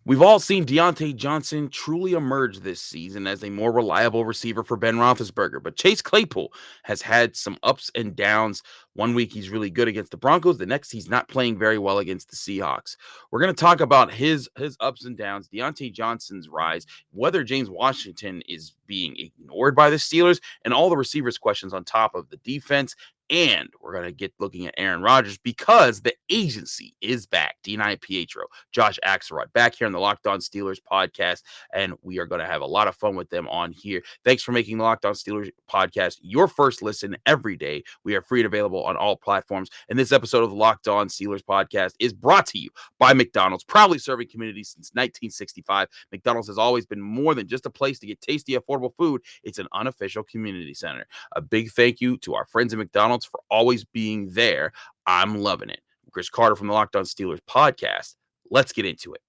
We've all seen Deontay Johnson truly emerge this season as a more reliable receiver for Ben Roethlisberger, but Chase Claypool has had some ups and downs. One week he's really good against the Broncos, the next he's not playing very well against the Seahawks. We're going to talk about his ups and downs, Deontay Johnson's rise, whether James Washington is being ignored by the Steelers, and all the receivers' questions on top of the defense. And we're going to get looking at Aaron Rodgers because the agency is back. Dean Iampietro, Josh Axelrod, back here on the Locked On Steelers podcast, and we are going to have a lot of fun with them on here. Thanks for making the Locked On Steelers podcast your first listen every day. We are free and available on all platforms. And this episode of the Locked On Steelers podcast is brought to you by McDonald's, proudly serving communities since 1965. McDonald's has always been more than just a place to get tasty, affordable food. It's an unofficial community center. A big thank you to our friends at McDonald's for always being there. I'm loving it. Chris Carter from the Locked On Steelers podcast. Let's get into it.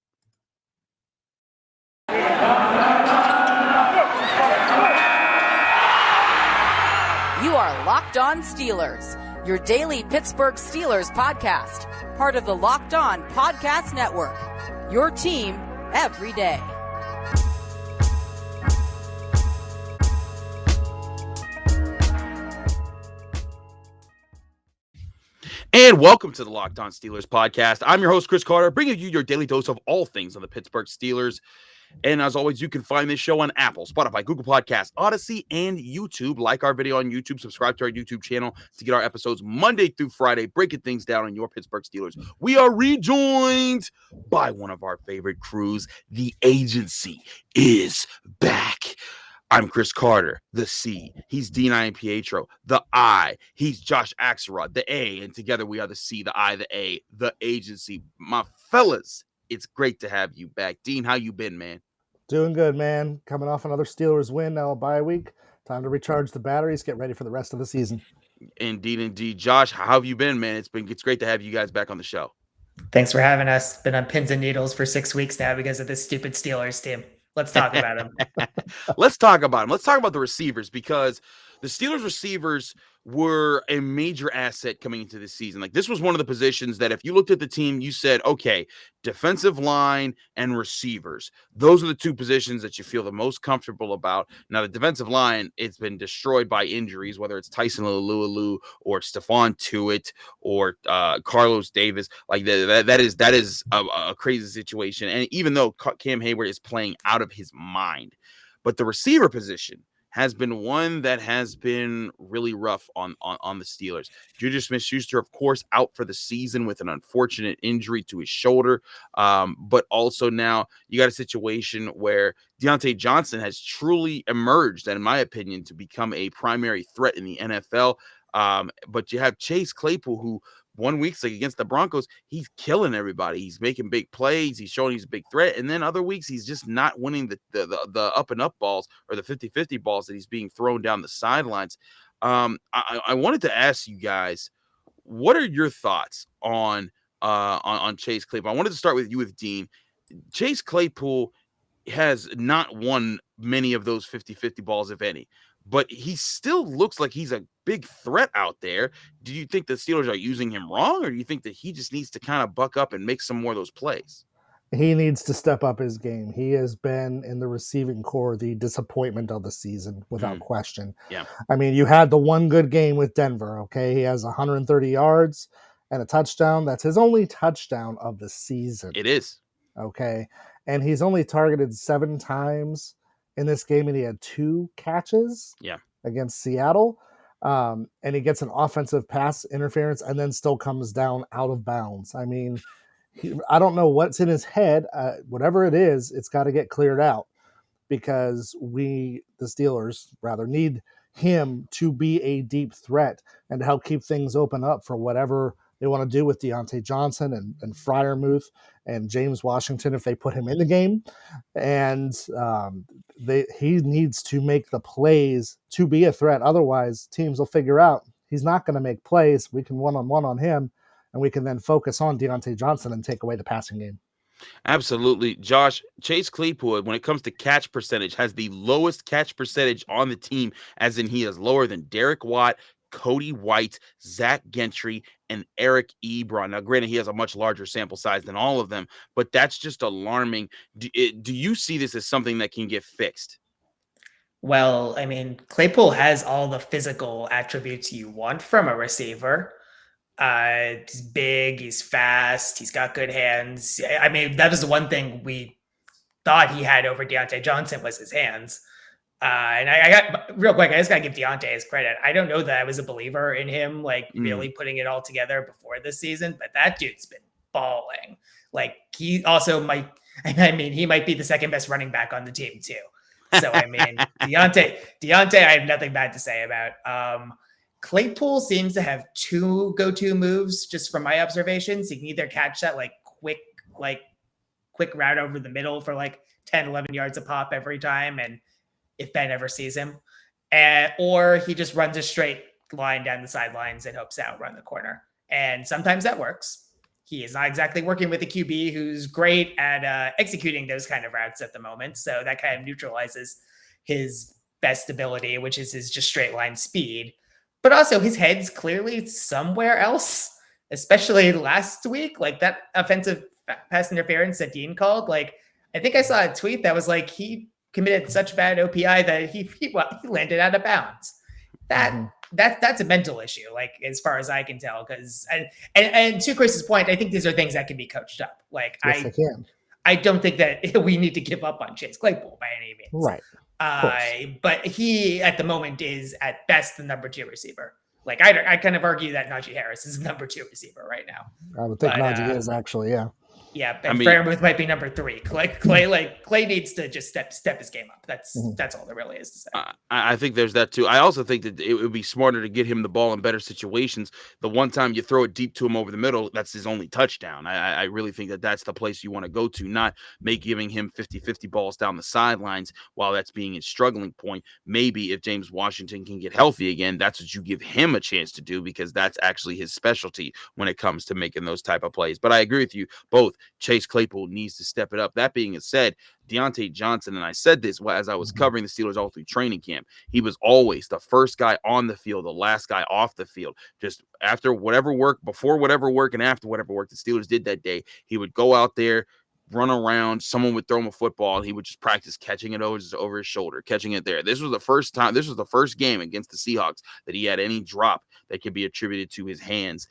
You are Locked On Steelers, your daily Pittsburgh Steelers podcast, part of the Locked On Podcast Network, your team every day. And welcome to the Locked On Steelers podcast. I'm your host, Chris Carter, bringing you your daily dose of all things on the Pittsburgh Steelers. And as always, you can find this show on Apple, Spotify, Google Podcasts, Odyssey, and YouTube. Like our video on YouTube, subscribe to our YouTube channel to get our episodes Monday through Friday, breaking things down on your Pittsburgh Steelers. We are rejoined by one of our favorite crews. The agency is back. I'm Chris Carter, the C. He's Dean Iampietro, the I. He's Josh Axelrod, the A. And together we are the C, the I, the A, the agency. My fellas, it's great to have you back. Dean, how you been, man? Doing good, man. Coming off another Steelers win, now a bye week. Time to recharge the batteries, get ready for the rest of the season. Indeed. Josh, how have you been, man? It's great to have you guys back on the show. Thanks for having us. Been on pins and needles for 6 weeks now because of this stupid Steelers team. Let's talk about them. Let's talk about them. Let's talk about the receivers because the Steelers receivers were a major asset coming into this season. Like, this was one of the positions that if you looked at the team, you said, okay, defensive line and receivers. Those are the two positions that you feel the most comfortable about. Now, the defensive line, it's been destroyed by injuries, whether it's Tyson Alualu or Stephon Tuitt or Carlos Davis. Like, that is a crazy situation. And even though Cam Hayward is playing out of his mind, but the receiver position has been one that has been really rough on the Steelers. Juju Smith-Schuster, of course, out for the season with an unfortunate injury to his shoulder. But also now you got a situation where Deontay Johnson has truly emerged, and in my opinion, to become a primary threat in the NFL. But you have Chase Claypool, who 1 week like against the Broncos, he's killing everybody. He's making big plays. He's showing he's a big threat. And then other weeks, he's just not winning the up and up balls or the 50-50 balls that he's being thrown down the sidelines. I wanted to ask you guys, what are your thoughts on Chase Claypool? I wanted to start with you, with Dean. Chase Claypool has not won many of those 50-50 balls, if any, but he still looks like he's a big threat out there. Do you think the Steelers are using him wrong, or do you think that he just needs to kind of buck up and make some more of those plays? He needs to step up his game. He has been in the receiving core the disappointment of the season, without question. Yeah. I mean, you had the one good game with Denver, okay? He has 130 yards and a touchdown. That's his only touchdown of the season. It is. Okay. And he's only targeted 7 times in this game, and he had 2 catches against Seattle. And he gets an offensive pass interference and then still comes down out of bounds. I mean, I don't know what's in his head. Whatever it is, it's got to get cleared out, because the Steelers, need him to be a deep threat and to help keep things open up for whatever they want to do with Deontay Johnson and Freiermuth and James Washington if they put him in the game. And he needs to make the plays to be a threat. Otherwise, teams will figure out he's not going to make plays. We can one-on-one on him, and we can then focus on Deontay Johnson and take away the passing game. Absolutely. Josh, Chase Claypool, when it comes to catch percentage, has the lowest catch percentage on the team, as in he is lower than Derek Watt, Cody White, Zach Gentry, and Eric Ebron. Now, granted, he has a much larger sample size than all of them, but that's just alarming. Do you see this as something that can get fixed? Well, I mean, Claypool has all the physical attributes you want from a receiver. He's big, he's fast, he's got good hands. I mean, that was the one thing we thought he had over Deontay Johnson was his hands. And I got real quick, I just gotta give Deontay his credit. I don't know that I was a believer in him, like really putting it all together before this season, but that dude's been balling. Like he also might, I mean, he might be the second best running back on the team too. So I mean, Deontay, I have nothing bad to say about. Claypool seems to have two go-to moves, just from my observations. He can either catch that quick route over the middle for 10, 11 yards a pop every time, and if Ben ever sees him, or he just runs a straight line down the sidelines and hopes to outrun the corner. And sometimes that works. He is not exactly working with a QB who's great at executing those kind of routes at the moment. So that kind of neutralizes his best ability, which is his just straight line speed. But also his head's clearly somewhere else, especially last week, that offensive pass interference that Dean called. I think I saw a tweet that was he committed such bad OPI that he landed out of bounds. That's a mental issue, as far as I can tell. Because and to Chris's point, I think these are things that can be coached up. Yes, I don't think that we need to give up on Chase Claypool by any means. Right. But he at the moment is at best the number 2 receiver. I kind of argue that Najee Harris is the number 2 receiver right now. I would think Najee is actually, yeah. Yeah, and Fairmouth might be number 3. Clay needs to just step his game up. That's all there really is to say. I think there's that too. I also think that it would be smarter to get him the ball in better situations. The one time you throw it deep to him over the middle, that's his only touchdown. I really think that that's the place you want to go to, not giving him 50-50 balls down the sidelines while that's being his struggling point. Maybe if James Washington can get healthy again, that's what you give him a chance to do, because that's actually his specialty when it comes to making those type of plays. But I agree with you both. Chase Claypool needs to step it up. That being said, Deontay Johnson, and I said this as I was covering the Steelers all through training camp, he was always the first guy on the field, the last guy off the field. Just after whatever work, before whatever work, and after whatever work the Steelers did that day, he would go out there, run around, someone would throw him a football, and he would just practice catching it over his shoulder, catching it there. This was the first game against the Seahawks that he had any drop that could be attributed to his hands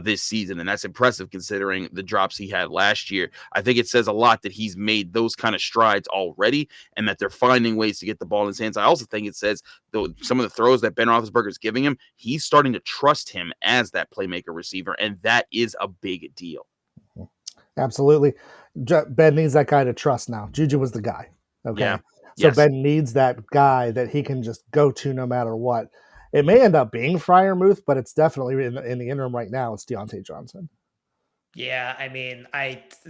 this season, and that's impressive considering the drops he had last year. I think it says a lot that he's made those kind of strides already, and that they're finding ways to get the ball in his hands. I also think it says some of the throws that Ben Roethlisberger is giving him, he's starting to trust him as that playmaker receiver, and that is a big deal. Absolutely. Ben needs that guy to trust now. Juju was the guy. Okay. Yeah. So Yes. Ben needs that guy that he can just go to no matter what. It may end up being Freiermuth, but it's definitely in the interim right now, it's Deontay Johnson. Yeah, I mean,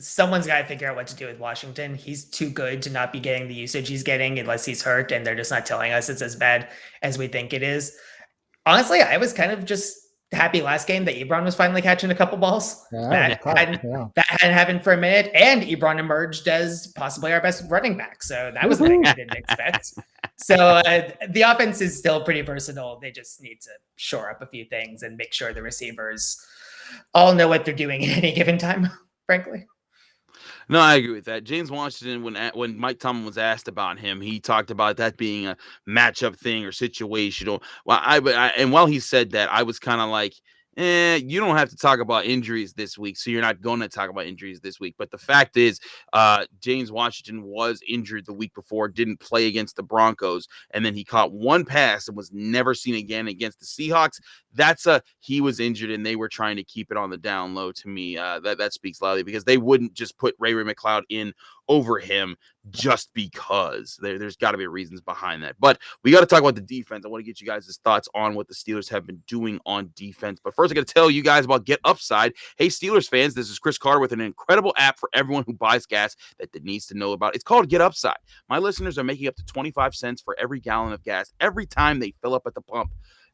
someone's got to figure out what to do with Washington. He's too good to not be getting the usage he's getting unless he's hurt, and they're just not telling us it's as bad as we think it is. Honestly, I was kind of just happy last game that Ebron was finally catching a couple balls. That hadn't happened for a minute, and Ebron emerged as possibly our best running back. So that was something I didn't expect. So the offense is still pretty versatile. They just need to shore up a few things and make sure the receivers all know what they're doing at any given time, frankly. No, I agree with that. James Washington, when Mike Tomlin was asked about him, he talked about that being a matchup thing or situational. Well, and while he said that, I was kind of like, you don't have to talk about injuries this week, so you're not going to talk about injuries this week. But the fact is, James Washington was injured the week before, didn't play against the Broncos, and then he caught one pass and was never seen again against the Seahawks. He was injured, and they were trying to keep it on the down low. To me, that speaks loudly, because they wouldn't just put Ray McCloud in over him just because. There's got to be reasons behind that. But we got to talk about the defense. I want to get you guys' thoughts on what the Steelers have been doing on defense. But first, I got to tell you guys about Get Upside. Hey, Steelers fans, this is Chris Carter with an incredible app for everyone who buys gas that needs to know about. It's called Get Upside. My listeners are making up to 25 cents for every gallon of gas every time they fill up at the pump.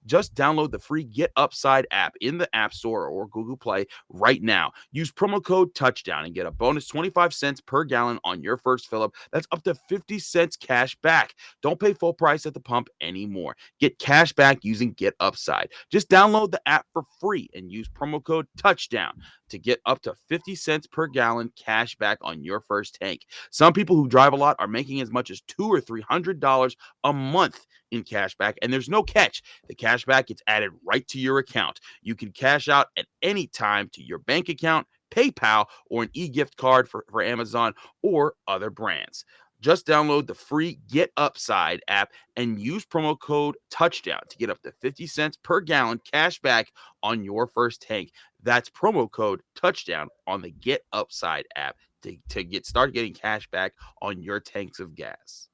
Just download the free Get Upside app in the App Store or Google Play right now. Use promo code TOUCHDOWN and get a bonus 25 cents per gallon on your first fill-up. That's up to 50 cents cash back. Don't pay full price at the pump anymore. Get cash back using Get Upside. Just download the app for free and use promo code TOUCHDOWN to get up to 50 cents per gallon cash back on your first tank. Some people who drive a lot are making as much as $200 or $300 a month in cash back, and there's no catch. The cash back gets added right to your account. You can cash out at any time to your bank account, PayPal, or an e-gift card for Amazon or other brands. Just download the free Get Upside app and use promo code TOUCHDOWN to get up to 50 cents per gallon cash back on your first tank. That's promo code TOUCHDOWN on the Get Upside app to start getting cash back on your tanks of gas.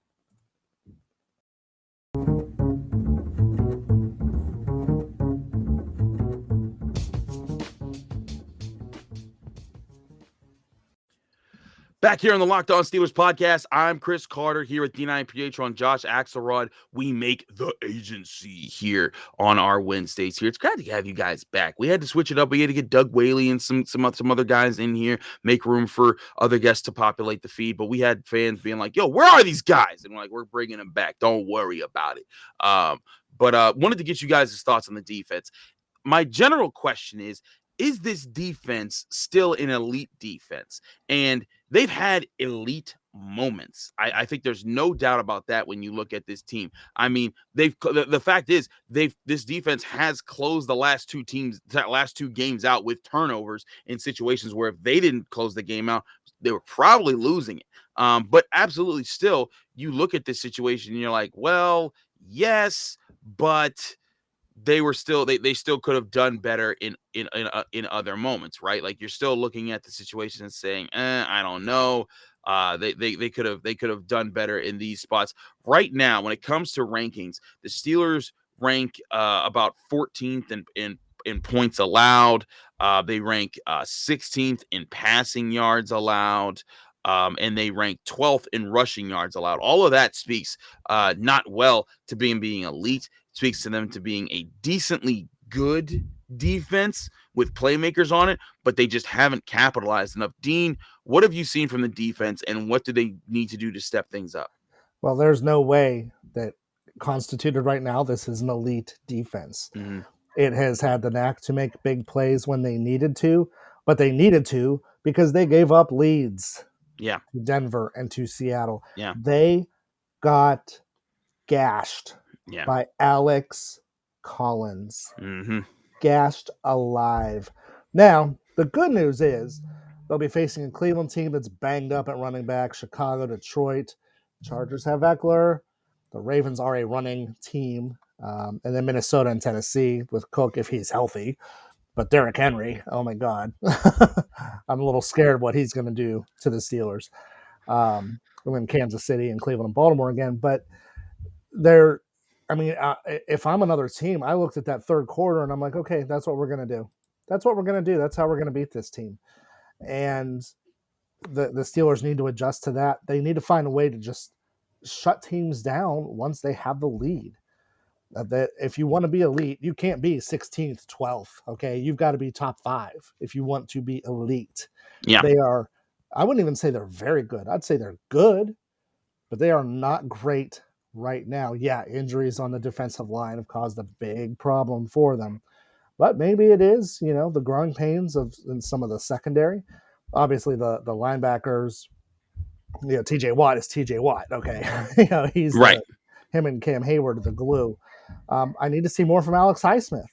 Back here on the Locked On Steelers podcast, I'm Chris Carter here with Iampietro and Josh Axelrod. We make the agency here on our Wednesdays here. It's glad to have you guys back. We had to switch it up. We had to get Doug Whaley and some other guys in here, make room for other guests to populate the feed. But we had fans being like, yo, where are these guys? And we're like, we're bringing them back. Don't worry about it. But wanted to get you guys' thoughts on the defense. My general question is this defense still an elite defense? And they've had elite moments. I think there's no doubt about that when you look at this team. I mean, the fact is this defense has closed the last two games out with turnovers in situations where if they didn't close the game out, they were probably losing it. But absolutely still, you look at this situation and you're like, well, yes, but they still could have done better in other moments, right? Like you're still looking at the situation and saying, I don't know. They could have done better in these spots. Right now, when it comes to rankings, the Steelers rank about 14th in points allowed. They rank 16th in passing yards allowed. And they rank 12th in rushing yards allowed. All of that speaks not well to being elite. Speaks to them to being a decently good defense with playmakers on it, but they just haven't capitalized enough. Dean, what have you seen from the defense, and what do they need to do to step things up? Well, there's no way that constituted right now this is an elite defense. Mm-hmm. It has had the knack to make big plays when they needed to, but they needed to because they gave up leads. Yeah. To Denver and to Seattle. Yeah. They got gashed. Yeah. By Alex Collins. Mm-hmm. Gashed alive. Now, the good news is they'll be facing a Cleveland team that's banged up at running back, Chicago, Detroit. Chargers have Eckler. The Ravens are a running team. And then Minnesota and Tennessee with Cook if he's healthy. But Derrick Henry, oh my God. I'm a little scared what he's going to do to the Steelers. When Kansas City and Cleveland and Baltimore again. But if I'm another team, I looked at that third quarter and I'm like, okay, that's what we're going to do. That's what we're going to do. That's how we're going to beat this team. And the Steelers need to adjust to that. They need to find a way to just shut teams down once they have the lead. That if you want to be elite, you can't be 16th, 12th. Okay. You've got to be top 5 if you want to be elite. Yeah. I wouldn't even say they're very good. I'd say they're good, but they are not great right now. Yeah, injuries on the defensive line have caused a big problem for them. But maybe it is, the growing pains in some of the secondary. Obviously, the linebackers, TJ Watt is TJ Watt. Okay. He's right. Him and Cam Hayward are the glue. I need to see more from Alex Highsmith.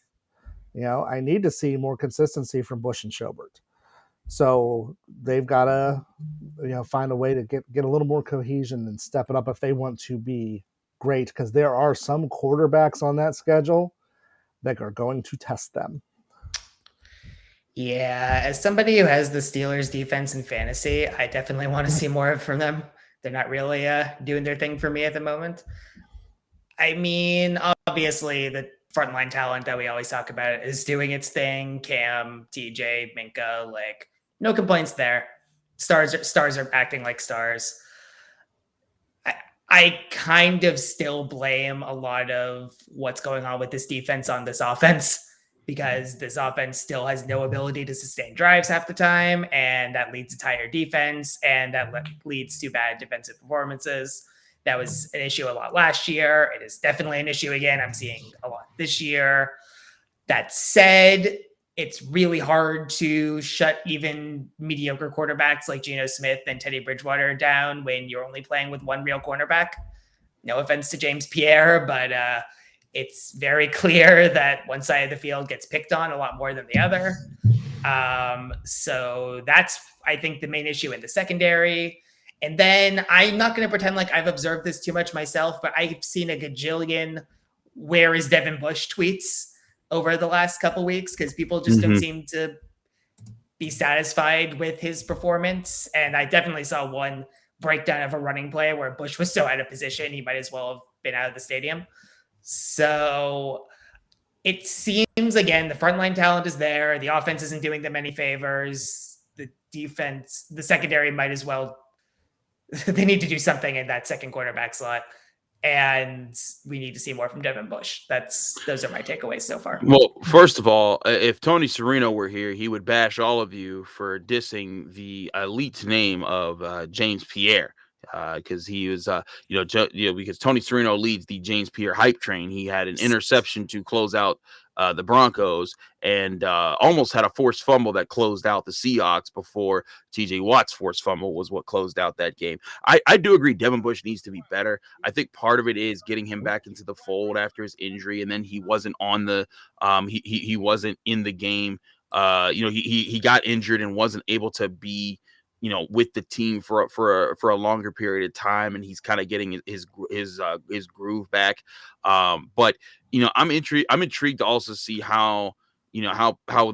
I need to see more consistency from Bush and Schobert. So they've got to, find a way to get a little more cohesion and step it up if they want to be great, because there are some quarterbacks on that schedule that are going to test them. Yeah, as somebody who has the Steelers defense in fantasy, I definitely want to see more from them. They're not really doing their thing for me at the moment. I mean, obviously, the frontline talent that we always talk about is doing its thing. Cam, TJ, Minka, no complaints there. Stars are acting like stars. I kind of still blame a lot of what's going on with this defense on this offense, because this offense still has no ability to sustain drives half the time, and that leads to tired defense, and that leads to bad defensive performances. That was an issue a lot last year. It is definitely an issue again. I'm seeing a lot this year. That said, it's really hard to shut even mediocre quarterbacks like Geno Smith and Teddy Bridgewater down when you're only playing with one real cornerback. No offense to James Pierre, but it's very clear that one side of the field gets picked on a lot more than the other. So that's, I think, the main issue in the secondary. And then I'm not going to pretend like I've observed this too much myself, but I've seen a gajillion "where is Devin Bush" tweets over the last couple weeks, because people just don't seem to be satisfied with his performance. And I definitely saw one breakdown of a running play where Bush was so out of position, he might as well have been out of the stadium. So it seems, again, the frontline talent is there. The offense isn't doing them any favors. The defense, the secondary might as well, they need to do something in that second quarterback slot. And we need to see more from Devin Bush. Those are my takeaways so far. Well, first of all, if Tony Serino were here, he would bash all of you for dissing the elite name of James Pierre, because he was, because Tony Serino leads the James Pierre hype train. He had an interception to close out the Broncos, and almost had a forced fumble that closed out the Seahawks before TJ Watt's forced fumble was what closed out that game. I do agree Devin Bush needs to be better. I think part of it is getting him back into the fold after his injury, and then he wasn't on the he wasn't in the game. He got injured and wasn't able to be with the team for a longer period of time, and he's kind of getting his groove back. But I'm intrigued to also see how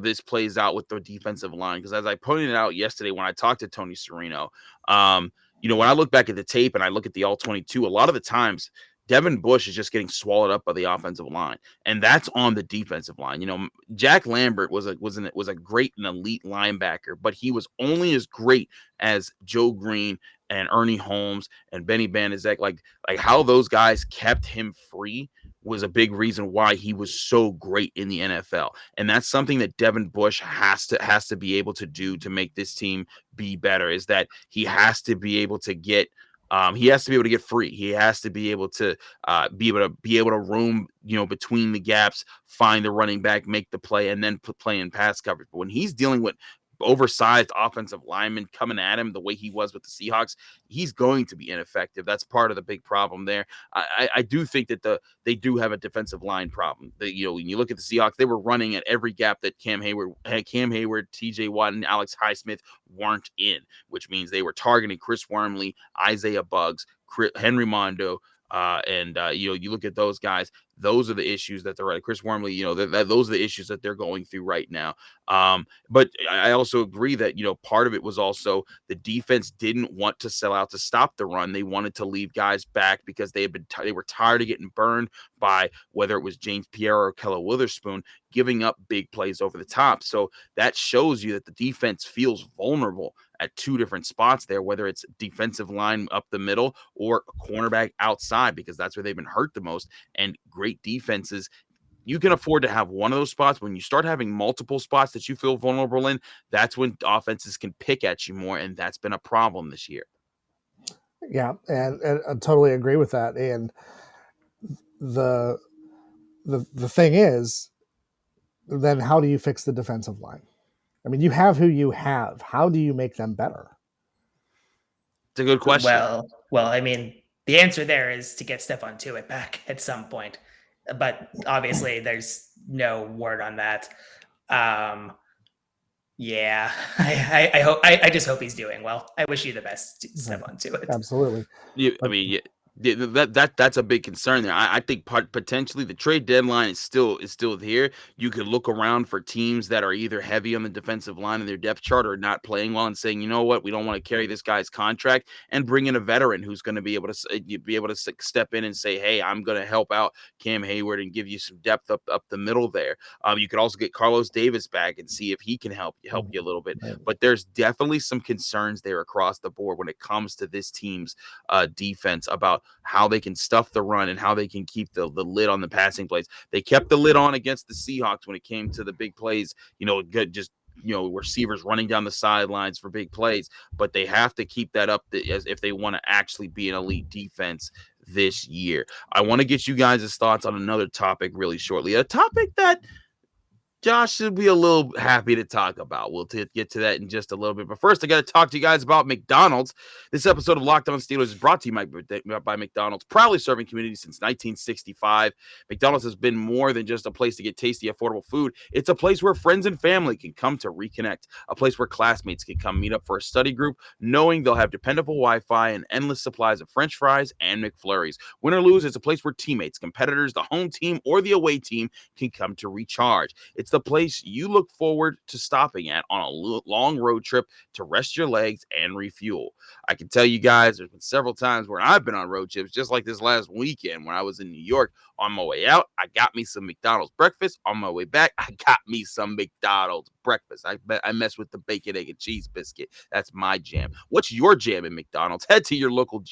this plays out with the defensive line, because as I pointed out yesterday when I talked to Tony Serino, when I look back at the tape and I look at the all 22, a lot of the times Devin Bush is just getting swallowed up by the offensive line, and that's on the defensive line. Jack Lambert was a great and elite linebacker, but he was only as great as Joe Green and Ernie Holmes and Benny Banaszak. Like how those guys kept him free was a big reason why he was so great in the NFL. And that's something that Devin Bush has to be able to do to make this team be better, is that he has to be able to get free. He has to be able to roam, between the gaps, find the running back, make the play, and then play in pass coverage. But when he's dealing with oversized offensive linemen coming at him the way he was with the Seahawks, he's going to be ineffective. That's part of the big problem there. I do think that they do have a defensive line problem. When you look at the Seahawks, they were running at every gap that Cam Hayward, TJ Watt, and Alex Highsmith weren't in, which means they were targeting Chris Wormley, Isaiah Buggs, Henry Mondo, and you look at those guys. Those are the issues that they're Chris Wormley. Those are the issues that they're going through right now. But I also agree that part of it was also the defense didn't want to sell out to stop the run. They wanted to leave guys back because they were tired of getting burned by whether it was James Pierre or Kella Witherspoon giving up big plays over the top. So that shows you that the defense feels vulnerable at two different spots there, whether it's defensive line up the middle or a cornerback outside, because that's where they've been hurt the most. And great defenses, you can afford to have one of those spots. When you start having multiple spots that you feel vulnerable in, that's when offenses can pick at you more, and that's been a problem this year. Yeah, and I totally agree with that. And the thing is, then how do you fix the defensive line? I mean, you have who you have. How do you make them better? It's a good question. Well, I mean, the answer there is to get Stephon Tuitt back at some point, but obviously there's no word on that. Yeah, I just hope he's doing well. I wish you the best, Stephon Tuitt. Absolutely. That's a big concern there. I think potentially the trade deadline is still here. You could look around for teams that are either heavy on the defensive line in their depth chart or not playing well and saying, you know what, we don't want to carry this guy's contract, and bring in a veteran who's going to be able to step in and say, hey, I'm going to help out Cam Hayward and give you some depth up the middle there. You could also get Carlos Davis back and see if he can help you a little bit. But there's definitely some concerns there across the board when it comes to this team's defense about how they can stuff the run and how they can keep the lid on the passing plays. They kept the lid on against the Seahawks when it came to the big plays, receivers running down the sidelines for big plays, but they have to keep that up if they want to actually be an elite defense this year. I want to get you guys' thoughts on another topic really shortly, a topic that Josh should be a little happy to talk about. We'll get to that in just a little bit. But first, I got to talk to you guys about McDonald's. This episode of Locked On Steelers is brought to you by McDonald's, proudly serving communities since 1965. McDonald's has been more than just a place to get tasty, affordable food. It's a place where friends and family can come to reconnect, a place where classmates can come meet up for a study group, knowing they'll have dependable Wi-Fi and endless supplies of French fries and McFlurries. Win or lose, it's a place where teammates, competitors, the home team, or the away team can come to recharge. It's the place you look forward to stopping at on a long road trip to rest your legs and refuel. I can tell you guys, there's been several times where I've been on road trips, just like this last weekend when I was in New York. On my way out, I got me some McDonald's breakfast. On my way back, I got me some McDonald's breakfast. I mess with the bacon, egg, and cheese biscuit. That's my jam. What's your jam in McDonald's? Head to your local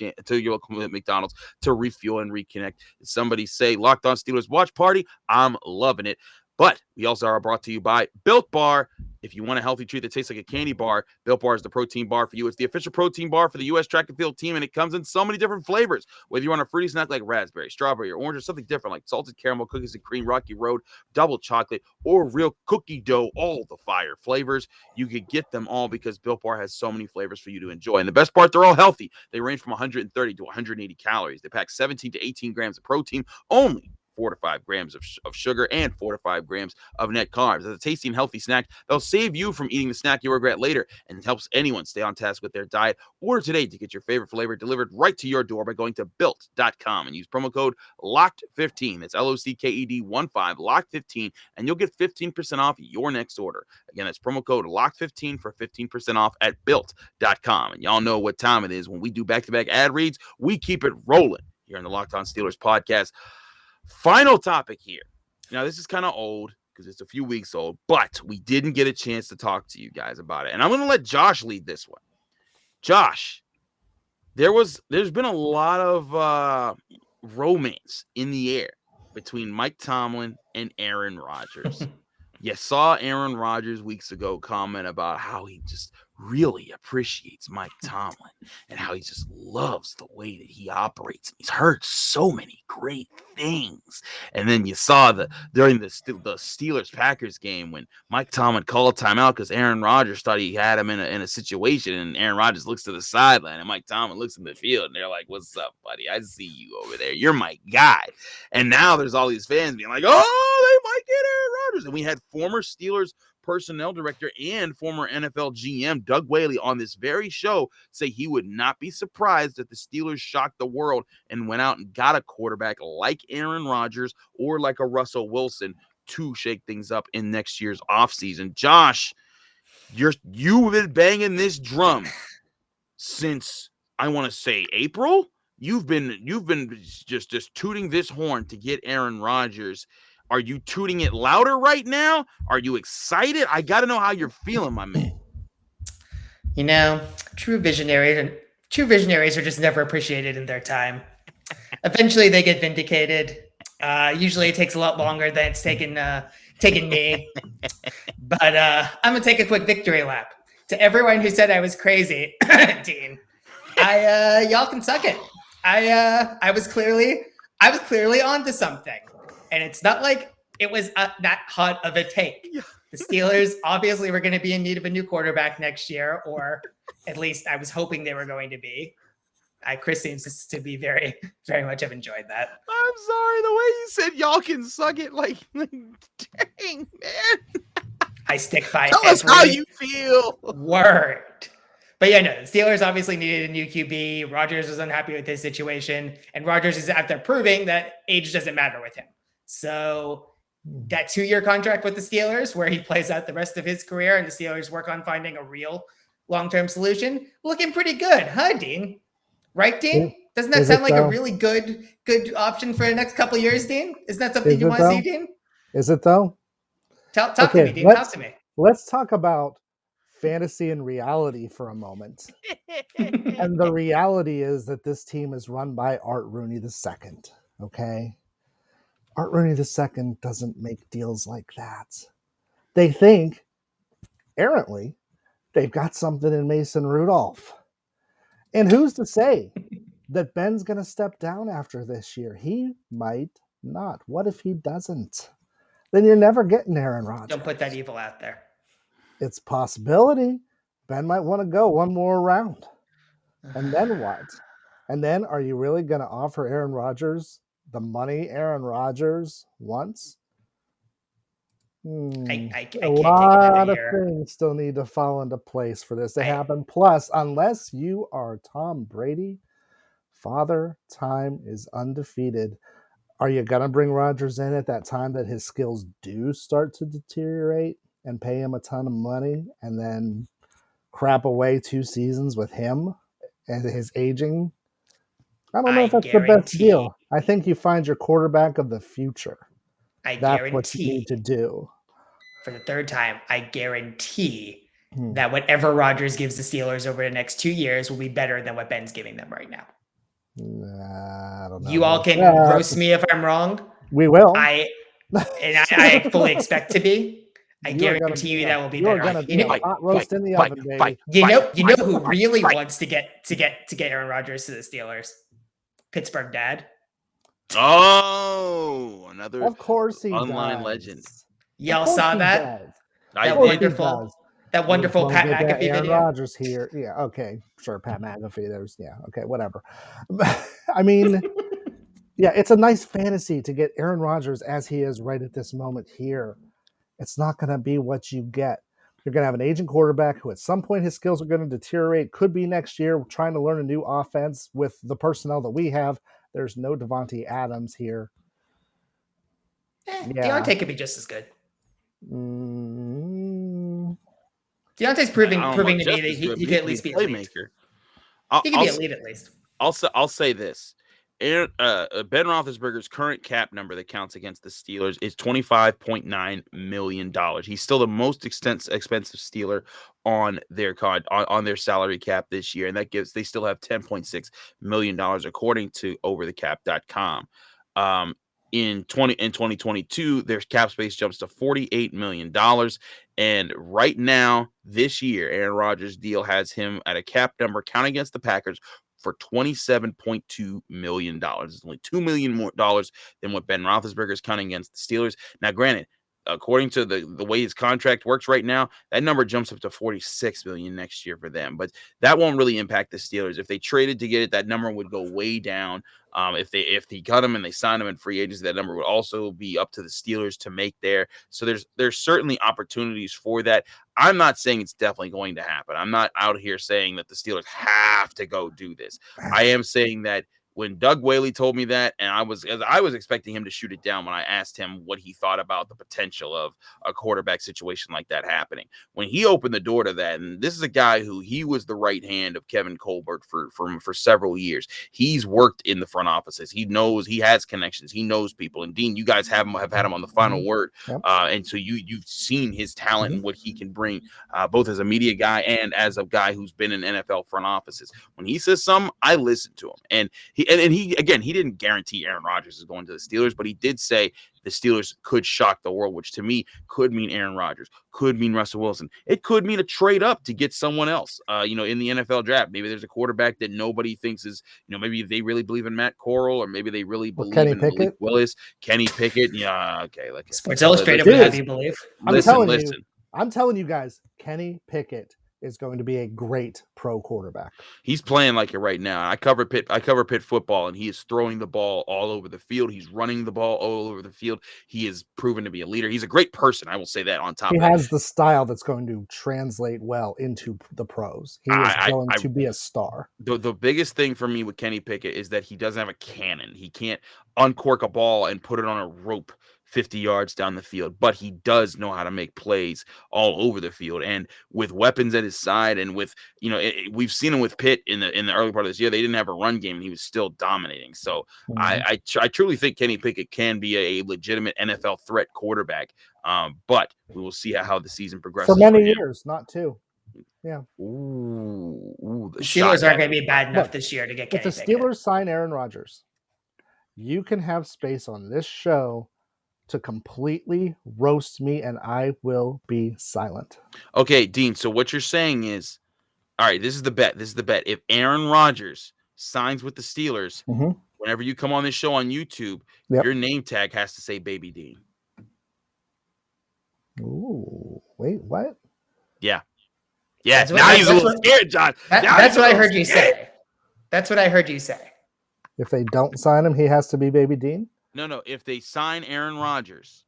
McDonald's to refuel and reconnect. Somebody say Locked On Steelers watch party. I'm loving it. But we also are brought to you by Built Bar. If you want a healthy treat that tastes like a candy bar, Built Bar is the protein bar for you. It's the official protein bar for the U.S. track and field team, and it comes in so many different flavors. Whether you want a fruity snack like raspberry, strawberry, or orange, or something different like salted caramel, cookies and cream, Rocky Road, double chocolate, or real cookie dough, all the fire flavors, you could get them all because Built Bar has so many flavors for you to enjoy. And the best part, they're all healthy. They range from 130 to 180 calories. They pack 17 to 18 grams of protein, only 4 to 5 grams of sugar, and 4 to 5 grams of net carbs. As a tasty and healthy snack, they'll save you from eating the snack you'll regret later, and it helps anyone stay on task with their diet. Order today to get your favorite flavor delivered right to your door by going to built.com and use promo code LOCKED15. That's LOCKED15, LOCKED15, and you'll get 15% off your next order. Again, that's promo code LOCKED15 for 15% off at built.com. And y'all know what time it is. When we do back-to-back ad reads, we keep it rolling here on the Locked On Steelers podcast. Final topic here. Now, this is kind of old because it's a few weeks old, but we didn't get a chance to talk to you guys about it. And I'm going to let Josh lead this one. Josh, there's been a lot of romance in the air between Mike Tomlin and Aaron Rodgers. You saw Aaron Rodgers weeks ago comment about how he just really appreciates Mike Tomlin and how he just loves the way that he operates. He's heard so many great things. And then you saw during the Steelers-Packers game when Mike Tomlin called a timeout because Aaron Rodgers thought he had him in a situation, and Aaron Rodgers looks to the sideline and Mike Tomlin looks in the field and they're like, "What's up, buddy? I see you over there. You're my guy." And now there's all these fans being like, "Oh, they might get Aaron Rodgers." And we had former Steelers personnel director and former NFL GM Doug Whaley on this very show say he would not be surprised if the Steelers shocked the world and went out and got a quarterback like Aaron Rodgers or like a Russell Wilson to shake things up in next year's offseason. Josh, you've been banging this drum since, I want to say, April. You've been just tooting this horn to get Aaron Rodgers. Are you tooting it louder right now? Are you excited? I got to know how you're feeling, my man. You know, true visionaries are just never appreciated in their time. Eventually, they get vindicated. Usually, it takes a lot longer than it's taken me. But I'm gonna take a quick victory lap to everyone who said I was crazy, Dean. Y'all can suck it. I was clearly onto something. And it's not like it was that hot of a take. The Steelers obviously were going to be in need of a new quarterback next year, or at least I was hoping they were going to be. Chris seems to be very, very much have enjoyed that. I'm sorry. The way you said y'all can suck it, like dang, man. I stick by Tell us how you feel. Word. But yeah, no, the Steelers obviously needed a new QB. Rodgers was unhappy with his situation, and Rodgers is out there proving that age doesn't matter with him. So that 2-year contract with the Steelers, where he plays out the rest of his career and the Steelers work on finding a real long-term solution, looking pretty good, huh, Dean? Right, Dean? Doesn't that sound like a really good option for the next couple of years, Dean? Isn't that something you want to see, Dean? Is it though? Talk to me, Dean. Talk to me. Let's talk about fantasy and reality for a moment. And the reality is that this team is run by Art Rooney II. Okay? Art Rooney II doesn't make deals like that. They think, errantly, they've got something in Mason Rudolph. And who's to say that Ben's going to step down after this year? He might not. What if he doesn't? Then you're never getting Aaron Rodgers. Don't put that evil out there. It's a possibility. Ben might want to go one more round. And then what? And then are you really going to offer Aaron Rodgers the money Aaron Rodgers wants? I A can't lot take of things still need to fall into place for this to happen. Plus, unless you are Tom Brady, Father Time is undefeated. Are you going to bring Rodgers in at that time that his skills do start to deteriorate and pay him a ton of money and then crap away 2 seasons with him and his aging? I don't know if that's the best deal. I think you find your quarterback of the future. That's what you need to do. For the third time, I guarantee that whatever Rodgers gives the Steelers over the next 2 years will be better than what Ben's giving them right now. I don't know. You all can roast me if I'm wrong. We will. I fully expect to be. I guarantee you that will be better. Hot roast in the oven, baby. You know who really wants to get Aaron Rodgers to the Steelers? Pittsburgh dad. Oh, another of course he online does. legend. Y'all saw that? That wonderful Pat McAfee Aaron video. Rodgers here. Yeah, okay. Sure, Pat McAfee. Okay, whatever. I mean, yeah, it's a nice fantasy to get Aaron Rodgers as he is right at this moment here. It's not going to be what you get. You're going to have an aging quarterback who at some point his skills are going to deteriorate. Could be next year trying to learn a new offense with the personnel that we have. There's no Devontae Adams here. Deontay could be just as good. Deontay's proving to me that he can at least be a playmaker. He can be elite at least. I'll say this. Ben Roethlisberger's current cap number that counts against the Steelers is $25.9 million. He's still the most expensive Steeler on their on their salary cap this year, and they still have $10.6 million according to overthecap.com. In 2022, their cap space jumps to $48 million. And right now, this year, Aaron Rodgers' deal has him at a cap number counting against the Packers for $27.2 million. It's only $2 million more than what Ben Roethlisberger is counting against the Steelers. Now, granted, according to the way his contract works right now, that number jumps up to $46 million next year for them. But that won't really impact the Steelers. If they traded to get it, that number would go way down. If they cut him and they sign him in free agency, that number would also be up to the Steelers to make there. So there's certainly opportunities for that. I'm not saying it's definitely going to happen. I'm not out here saying that the Steelers have to go do this. I am saying that when Doug Whaley told me that, and I was expecting him to shoot it down when I asked him what he thought about the potential of a quarterback situation like that happening. When he opened the door to that, and this is a guy who he was the right hand of Kevin Colbert for several years. He's worked in the front offices. He knows, he has connections. He knows people. And Dean, you guys have had him on the final word. Yep. And so you've seen his talent and what he can bring, both as a media guy and as a guy who's been in NFL front offices. When he says something, I listen to him. And he didn't guarantee Aaron Rodgers is going to the Steelers, but he did say the Steelers could shock the world, which to me could mean Aaron Rodgers, could mean Russell Wilson. It could mean a trade up to get someone else, in the NFL draft. Maybe there's a quarterback that nobody thinks is, maybe they really believe in Matt Corral, or maybe they really believe in Malik Willis, Kenny Pickett. Yeah, okay. Sports Illustrated would have you believe. I'm telling you guys, Kenny Pickett is going to be a great pro quarterback. He's playing like it right now. I cover Pitt football, and he is throwing the ball all over the field. He's running the ball all over the field. He is proven to be a leader. He's a great person. I will say that on top of that. He has the style that's going to translate well into the pros. He is going to be a star. The biggest thing for me with Kenny Pickett is that he doesn't have a cannon. He can't uncork a ball and put it on a rope 50 yards down the field, but he does know how to make plays all over the field. And with weapons at his side, and with, we've seen him with Pitt in the early part of this year, they didn't have a run game and he was still dominating. So I truly think Kenny Pickett can be a legitimate NFL threat quarterback. But we will see how the season progresses. For many years, not two. Yeah. Ooh, the Steelers aren't going to be bad enough this year to get Kenny Pickett. If the Steelers sign Aaron Rodgers, you can have space on this show to completely roast me, and I will be silent. Okay, Dean. So what you're saying is, all right, this is the bet. If Aaron Rodgers signs with the Steelers, whenever you come on this show on YouTube, your name tag has to say Baby Dean. Ooh, wait, what? Yeah. Now he's a little scared, John. That's what I heard you say. That's what I heard you say. If they don't sign him, he has to be Baby Dean? No. If they sign Aaron Rodgers,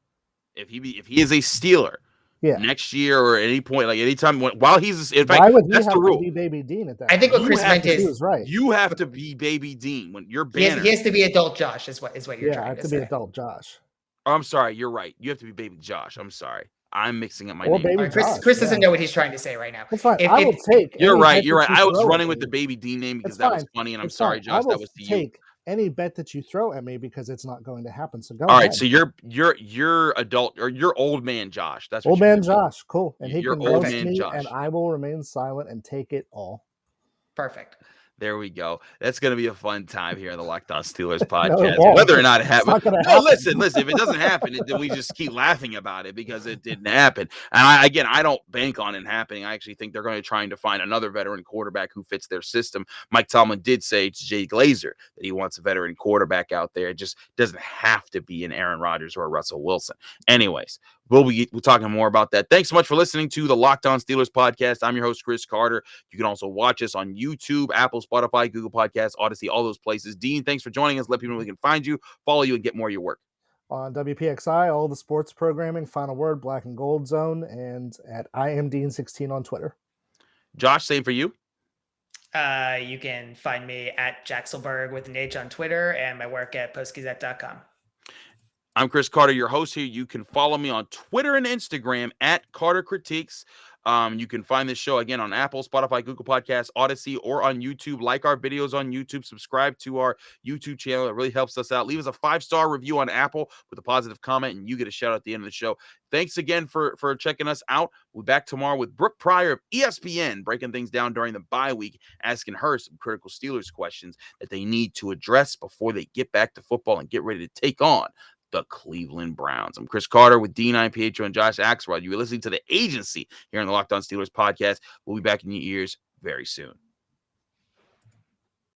if he is a Steeler next year or at any point, like anytime while he's in fact, why would he that's have the rule. To be Baby Dean at that? I think what Chris meant is right. You have to be Baby Dean when you're banner. He has to be adult Josh. Is what you're trying to say. Yeah, I have to be adult Josh. Oh, I'm sorry, you're right. You have to be Baby Josh. I'm sorry. I'm mixing up my or name. Baby Josh, Chris doesn't know what he's trying to say right now. That's fine. I will take. You're right. I was running with the Baby Dean name because that was funny, and I'm sorry, Josh. That was to you. Take any bet that you throw at me because it's not going to happen. So go All ahead. right, so you're adult or you're old man Josh. That's what old man Josh. Cool, and he can roast me, Josh. and I will remain silent and take it all. Perfect. There we go. That's going to be a fun time here on the Locked On Steelers podcast. Whether or not it happens. No, listen. If it doesn't happen, then we just keep laughing about it because it didn't happen. And I don't bank on it happening. I actually think they're going to try to find another veteran quarterback who fits their system. Mike Tomlin did say to Jay Glazer that he wants a veteran quarterback out there. It just doesn't have to be an Aaron Rodgers or a Russell Wilson. Anyways, we'll be talking more about that. Thanks so much for listening to the Locked On Steelers podcast. I'm your host, Chris Carter. You can also watch us on YouTube, Apple, Spotify, Google Podcasts, Odyssey, all those places. Dean, thanks for joining us. Let people know we can find you, follow you, and get more of your work. On WPXI, all the sports programming, Final Word, Black and Gold Zone, and at IamDean16 on Twitter. Josh, same for you. You can find me at Jaxelberg with an H on Twitter and my work at postgazette.com. I'm Chris Carter, your host here. You can follow me on Twitter and Instagram at Carter Critiques. You can find this show again on Apple, Spotify, Google Podcasts, Odyssey, or on YouTube. Like our videos on YouTube. Subscribe to our YouTube channel. It really helps us out. Leave us a 5-star review on Apple with a positive comment, and you get a shout out at the end of the show. Thanks again for checking us out. We'll be back tomorrow with Brooke Pryor of ESPN, breaking things down during the bye week, asking her some critical Steelers questions that they need to address before they get back to football and get ready to take on the Cleveland Browns. I'm Chris Carter with Dean Iampietro and Josh Axelrod. You're listening to The Agency here on the Locked On Steelers podcast. We'll be back in your ears very soon.